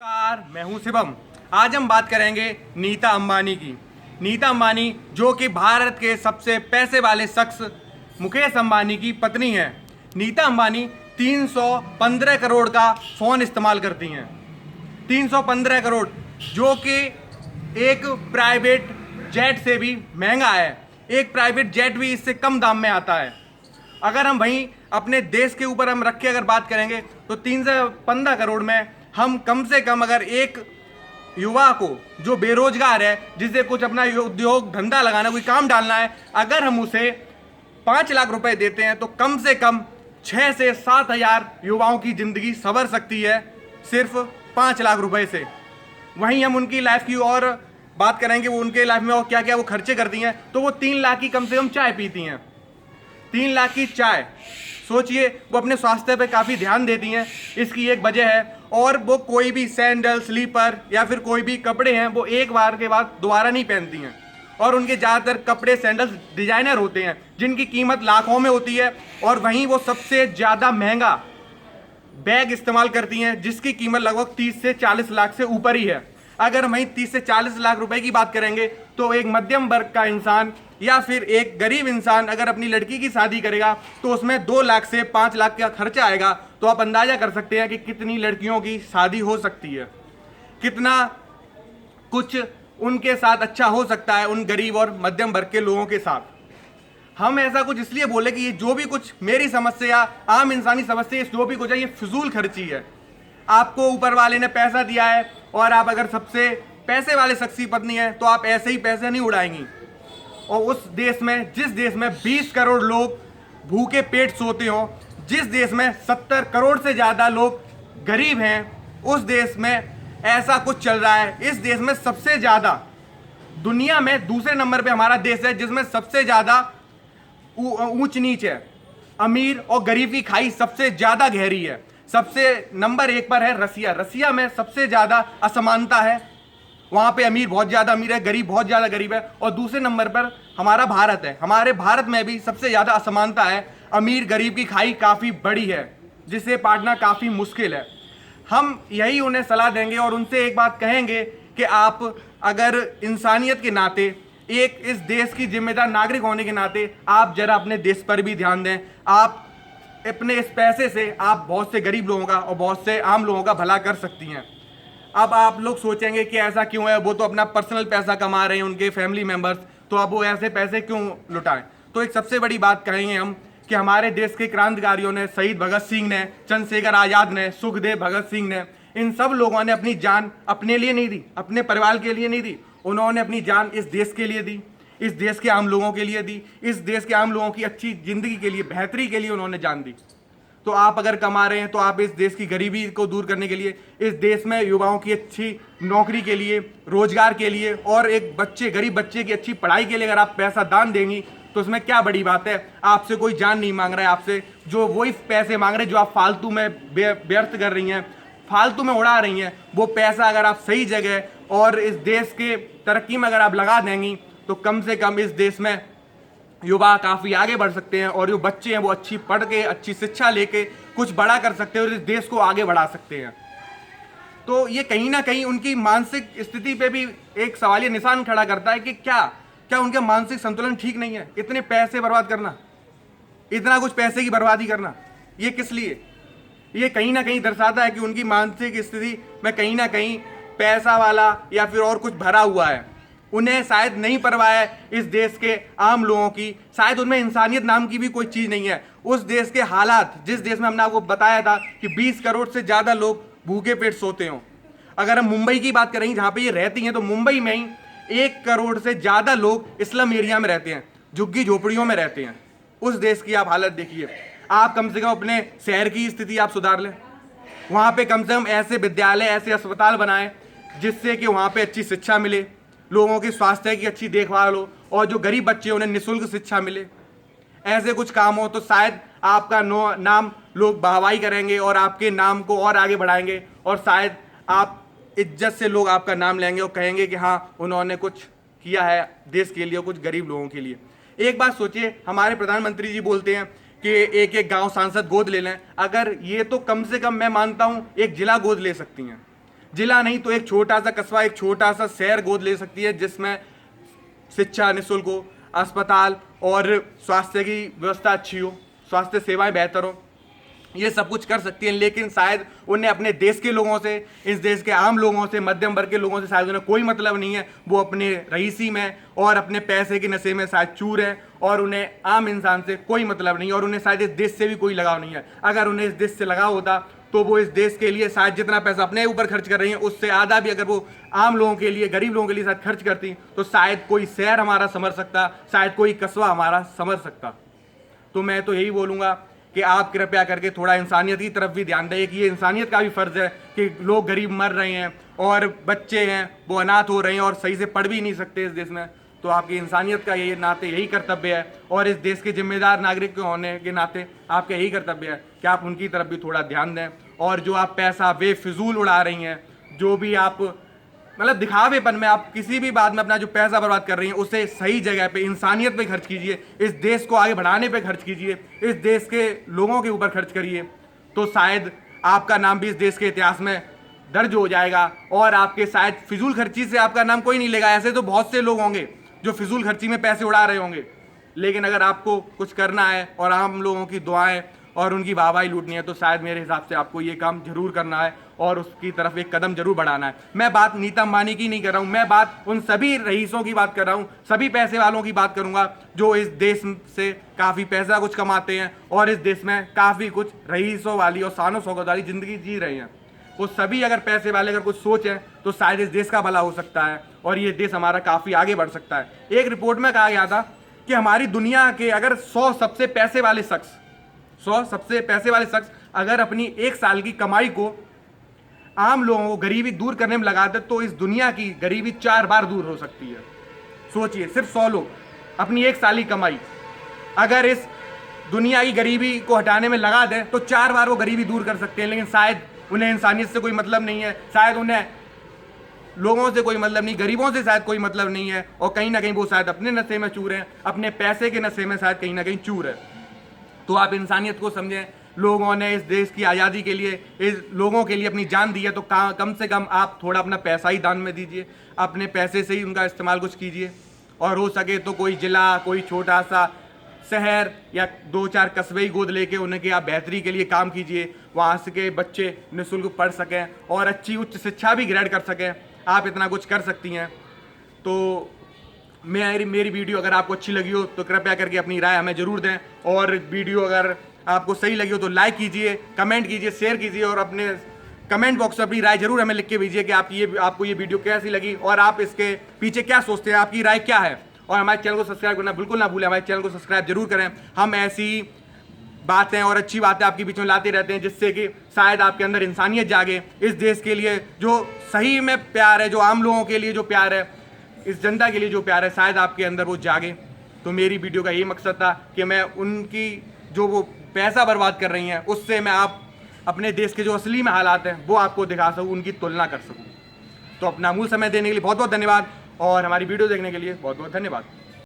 नमस्कार, मैं हूं शिवम। आज हम बात करेंगे नीता अंबानी की। नीता अंबानी जो कि भारत के सबसे पैसे वाले शख्स मुकेश अंबानी की पत्नी है। नीता अंबानी 315 करोड़ का फ़ोन इस्तेमाल करती हैं। 315 करोड़ जो कि एक प्राइवेट जेट से भी महंगा है। एक प्राइवेट जेट भी इससे कम दाम में आता है। अगर हम वहीं अपने देश के ऊपर हम रख के अगर बात करेंगे तो 315 करोड़ में हम कम से कम अगर एक युवा को जो बेरोजगार है, जिसे कुछ अपना उद्योग धंधा लगाना, कोई काम डालना है, अगर हम उसे 5 लाख रुपए देते हैं तो कम से कम 6 से 7 हजार युवाओं की जिंदगी संवर सकती है सिर्फ 5 लाख रुपए से। वहीं हम उनकी लाइफ की और बात करेंगे, वो उनके लाइफ में और क्या क्या वो खर्चे करती हैं, तो वो 3 लाख की कम से कम चाय पीती हैं। 3 लाख की चाय, सोचिए। वो अपने स्वास्थ्य पे काफ़ी ध्यान देती हैं, इसकी एक वजह है। और वो कोई भी सैंडल, स्लीपर या फिर कोई भी कपड़े हैं वो एक बार के बाद दोबारा नहीं पहनती हैं। और उनके ज़्यादातर कपड़े, सैंडल्स डिजाइनर होते हैं जिनकी कीमत लाखों में होती है। और वहीं वो सबसे ज़्यादा महंगा बैग इस्तेमाल करती हैं जिसकी कीमत लगभग 30 से 40 लाख से ऊपर ही है। अगर वहीं 30 से 40 लाख रुपए की बात करेंगे तो एक मध्यम वर्ग का इंसान या फिर एक गरीब इंसान अगर अपनी लड़की की शादी करेगा तो उसमें 2 लाख से 5 लाख का खर्चा आएगा। तो आप अंदाजा कर सकते हैं कि कितनी लड़कियों की शादी हो सकती है, कितना कुछ उनके साथ अच्छा हो सकता है उन गरीब और मध्यम वर्ग के लोगों के साथ। हम ऐसा कुछ इसलिए बोले कि ये जो भी कुछ मेरी समस्या, आम इंसानी समस्या, जो भी कुछ है ये फिजूल खर्ची है। आपको ऊपर वाले ने पैसा दिया है और आप अगर सबसे पैसे वाले शख्स की पत्नी है तो आप ऐसे ही पैसे नहीं उड़ाएंगी। और उस देश में, जिस देश में 20 करोड़ लोग भूखे पेट सोते हो, जिस देश में 70 करोड़ से ज़्यादा लोग गरीब हैं, उस देश में ऐसा कुछ चल रहा है। इस देश में सबसे ज़्यादा, दुनिया में दूसरे नंबर पे हमारा देश है जिसमें सबसे ज़्यादा ऊंच नीच है। अमीर और गरीब की खाई सबसे ज़्यादा गहरी है। सबसे नंबर 1 पर है रसिया। रसिया में सबसे ज़्यादा असमानता है। वहाँ पे अमीर बहुत ज़्यादा अमीर है, गरीब बहुत ज़्यादा गरीब है। और दूसरे नंबर पर हमारा भारत है। हमारे भारत में भी सबसे ज़्यादा असमानता है। अमीर गरीब की खाई काफ़ी बड़ी है जिसे पाटना काफ़ी मुश्किल है। हम यही उन्हें सलाह देंगे और उनसे एक बात कहेंगे कि आप अगर इंसानियत के नाते, एक इस देश की जिम्मेदार नागरिक होने के नाते, आप जरा अपने देश पर भी ध्यान दें। आप अपने इस पैसे से आप बहुत से गरीब लोगों का और बहुत से आम लोगों का भला कर सकती हैं। अब आप लोग सोचेंगे कि ऐसा क्यों है, वो तो अपना पर्सनल पैसा कमा रहे हैं, उनके फैमिली मेंबर्स, तो अब वो ऐसे पैसे क्यों लुटाएं। तो एक सबसे बड़ी बात कहेंगे हम कि हमारे देश के क्रांतिकारियों ने, शहीद भगत सिंह ने, चंद्रशेखर आज़ाद ने, सुखदेव भगत सिंह ने, इन सब लोगों ने अपनी जान अपने लिए नहीं दी, अपने परिवार के लिए नहीं दी। उन्होंने अपनी जान इस देश के लिए दी, इस देश के आम लोगों के लिए दी, इस देश के आम लोगों की अच्छी जिंदगी के लिए, बेहतरी के लिए उन्होंने जान दी। तो आप अगर कमा रहे हैं तो आप इस देश की गरीबी को दूर करने के लिए, इस देश में युवाओं की अच्छी नौकरी के लिए, रोजगार के लिए और एक गरीब बच्चे की अच्छी पढ़ाई के लिए अगर आप पैसा दान देंगी तो उसमें क्या बड़ी बात है। आपसे कोई जान नहीं मांग रहा है, आपसे जो वही पैसे मांग रहे हैं जो आप फालतू में व्यर्थ कर रही हैं, फालतू में उड़ा रही हैं। वो पैसा अगर आप सही जगह और इस देश के तरक्की में अगर आप लगा देंगी तो कम से कम इस देश में युवा काफ़ी आगे बढ़ सकते हैं और जो बच्चे हैं वो अच्छी पढ़ के, अच्छी शिक्षा लेके कुछ बड़ा कर सकते हैं और इस देश को आगे बढ़ा सकते हैं। तो ये कहीं ना कहीं उनकी मानसिक स्थिति पे भी एक सवालिया निशान खड़ा करता है कि क्या उनका मानसिक संतुलन ठीक नहीं है। इतने पैसे बर्बाद करना, इतना कुछ पैसे की बर्बादी करना, ये किस लिए? ये कहीं ना कहीं दर्शाता है कि उनकी मानसिक स्थिति में कहीं ना कहीं पैसा वाला या फिर और कुछ भरा हुआ है। उन्हें शायद नहीं परवाह है इस देश के आम लोगों की, शायद उनमें इंसानियत नाम की भी कोई चीज़ नहीं है। उस देश के हालात, जिस देश में हमने आपको बताया था कि 20 करोड़ से ज़्यादा लोग भूखे पेट सोते हों। अगर हम मुंबई की बात करेंगे जहाँ पे ये रहती हैं, तो मुंबई में ही 1 करोड़ से ज़्यादा लोग स्लम एरिया में रहते हैं, झुग्गी झोपड़ियों में रहते हैं। उस देश की आप हालत देखिए। आप कम से कम अपने शहर की स्थिति आप सुधार लें। वहाँ पर कम से कम ऐसे विद्यालय, ऐसे अस्पताल बनाएं जिससे कि वहाँ पर अच्छी शिक्षा मिले, लोगों के स्वास्थ्य की अच्छी देखभाल हो और जो गरीब बच्चे उन्हें निःशुल्क शिक्षा मिले। ऐसे कुछ काम हो तो शायद आपका नाम लोग वाहवाही करेंगे और आपके नाम को और आगे बढ़ाएंगे और शायद आप इज्जत से लोग आपका नाम लेंगे और कहेंगे कि हाँ, उन्होंने कुछ किया है देश के लिए, कुछ गरीब लोगों के लिए। एक बात सोचिए, हमारे प्रधानमंत्री जी बोलते हैं कि एक एक गांव सांसद गोद ले लें। अगर ये तो कम से कम मैं मानता हूँ एक जिला गोद ले सकती हैं, जिला नहीं तो एक छोटा सा कस्बा, एक छोटा सा शहर गोद ले सकती है, जिसमें शिक्षा निःशुल्क हो, अस्पताल और स्वास्थ्य की व्यवस्था अच्छी हो, स्वास्थ्य सेवाएं बेहतर हो, ये सब कुछ कर सकती हैं। लेकिन शायद उन्हें अपने देश के लोगों से, इस देश के आम लोगों से, मध्यम वर्ग के लोगों से शायद उन्हें कोई मतलब नहीं है। वो अपने रईसी में और अपने पैसे के नशे में शायद चूर हैं और उन्हें आम इंसान से कोई मतलब नहीं है और उन्हें शायद इस देश से भी कोई लगाव नहीं है। अगर उन्हें इस देश से लगाव होता तो वो इस देश के लिए शायद जितना पैसा अपने ऊपर खर्च कर रही हैं उससे आधा भी अगर वो आम लोगों के लिए, गरीब लोगों के लिए शायद खर्च करती तो शायद कोई शहर हमारा संभल सकता, शायद कोई कस्बा हमारा संभल सकता। तो मैं तो यही बोलूँगा कि आप कृपया करके थोड़ा इंसानियत की तरफ भी ध्यान दें कि ये इंसानियत का भी फ़र्ज़ है कि लोग गरीब मर रहे हैं और बच्चे हैं वो अनाथ हो रहे हैं और सही से पढ़ भी नहीं सकते इस देश में। तो आपकी इंसानियत का ये नाते यही कर्तव्य है और इस देश के जिम्मेदार नागरिक के होने के नाते आपका यही कर्तव्य है कि आप उनकी तरफ भी थोड़ा ध्यान दें। और जो आप पैसा बेफिजूल उड़ा रही हैं, जो भी आप मतलब दिखावेपन में आप किसी भी बात में अपना जो पैसा बर्बाद कर रही हैं उसे सही जगह पे, इंसानियत पे खर्च कीजिए, इस देश को आगे बढ़ाने पे खर्च कीजिए, इस देश के लोगों के ऊपर खर्च करिए, तो शायद आपका नाम भी इस देश के इतिहास में दर्ज हो जाएगा और आपके शायद फिजूल खर्ची से आपका नाम कोई नहीं लेगा। ऐसे तो बहुत से लोग होंगे जो फिजूल खर्ची में पैसे उड़ा रहे होंगे, लेकिन अगर आपको कुछ करना है और आम लोगों की दुआएं और उनकी वाहवाही लूटनी है तो शायद मेरे हिसाब से आपको ये काम जरूर करना है और उसकी तरफ एक कदम जरूर बढ़ाना है। मैं बात नीता अंबानी की नहीं कर रहा हूँ, मैं बात उन सभी रईसों की बात कर रहा हूँ, सभी पैसे वालों की बात करूँगा जो इस देश से काफ़ी पैसा कुछ कमाते हैं और इस देश में काफ़ी कुछ रईसों वाली और शानो शौकत वाली ज़िंदगी जी रहे हैं। वो सभी अगर पैसे वाले अगर कुछ सोचें तो शायद इस देश का भला हो सकता है और ये देश हमारा काफ़ी आगे बढ़ सकता है। एक रिपोर्ट में कहा गया था कि हमारी दुनिया के अगर 100 सबसे पैसे वाले शख्स अगर अपनी एक साल की कमाई को आम लोगों को गरीबी दूर करने में लगा दे तो इस दुनिया की गरीबी 4 बार दूर हो सकती है। सोचिए, सिर्फ 100 लोग अपनी एक साल की कमाई अगर इस दुनिया की गरीबी को हटाने में लगा दें तो 4 बार वो गरीबी दूर कर सकते हैं। लेकिन शायद उन्हें इंसानियत से कोई मतलब नहीं है, शायद उन्हें लोगों से कोई मतलब नहीं, गरीबों से शायद कोई मतलब नहीं है और कहीं ना कहीं वो शायद अपने नशे में चूर हैं, अपने पैसे के नशे में शायद कहीं ना कहीं चूर है। तो आप इंसानियत को समझें। लोगों ने इस देश की आज़ादी के लिए, इस लोगों के लिए अपनी जान दी है तो कम से कम आप थोड़ा अपना पैसा ही दान में दीजिए, अपने पैसे से ही उनका इस्तेमाल कुछ कीजिए और हो सके तो कोई ज़िला, कोई छोटा सा शहर या 2-4 कस्बे ही गोद लेके उनके आप बेहतरी के लिए काम कीजिए, वहाँ से के बच्चे निःशुल्क पढ़ सकें और अच्छी उच्च शिक्षा भी ग्रहण कर सकें। आप इतना कुछ कर सकती हैं। तो मेरी वीडियो अगर आपको अच्छी लगी हो तो कृपया करके अपनी राय हमें ज़रूर दें और वीडियो अगर आपको सही लगी हो तो लाइक कीजिए, कमेंट कीजिए, शेयर कीजिए और अपने कमेंट बॉक्स में अपनी राय जरूर हमें लिख के भेजिए कि आपको ये वीडियो कैसी लगी और आप इसके पीछे क्या सोचते हैं, आपकी राय क्या है। और हमारे चैनल को सब्सक्राइब करना बिल्कुल ना भूलें, हमारे चैनल को सब्सक्राइब जरूर करें। हम ऐसी बातें और अच्छी बातें आपके बीच में लाते रहते हैं जिससे कि शायद आपके अंदर इंसानियत जागे, इस देश के लिए जो सही में प्यार है, जो आम लोगों के लिए जो प्यार है, इस जनता के लिए जो प्यार है, शायद आपके अंदर वो जागे। तो मेरी वीडियो का यही मकसद था कि मैं उनकी जो वो पैसा बर्बाद कर रही हैं उससे मैं आप अपने देश के जो असली में हालात हैं वो आपको दिखा सकूँ, उनकी तुलना कर सकूँ। तो अपना अमूल्य समय देने के लिए बहुत बहुत धन्यवाद और हमारी वीडियो देखने के लिए बहुत बहुत धन्यवाद।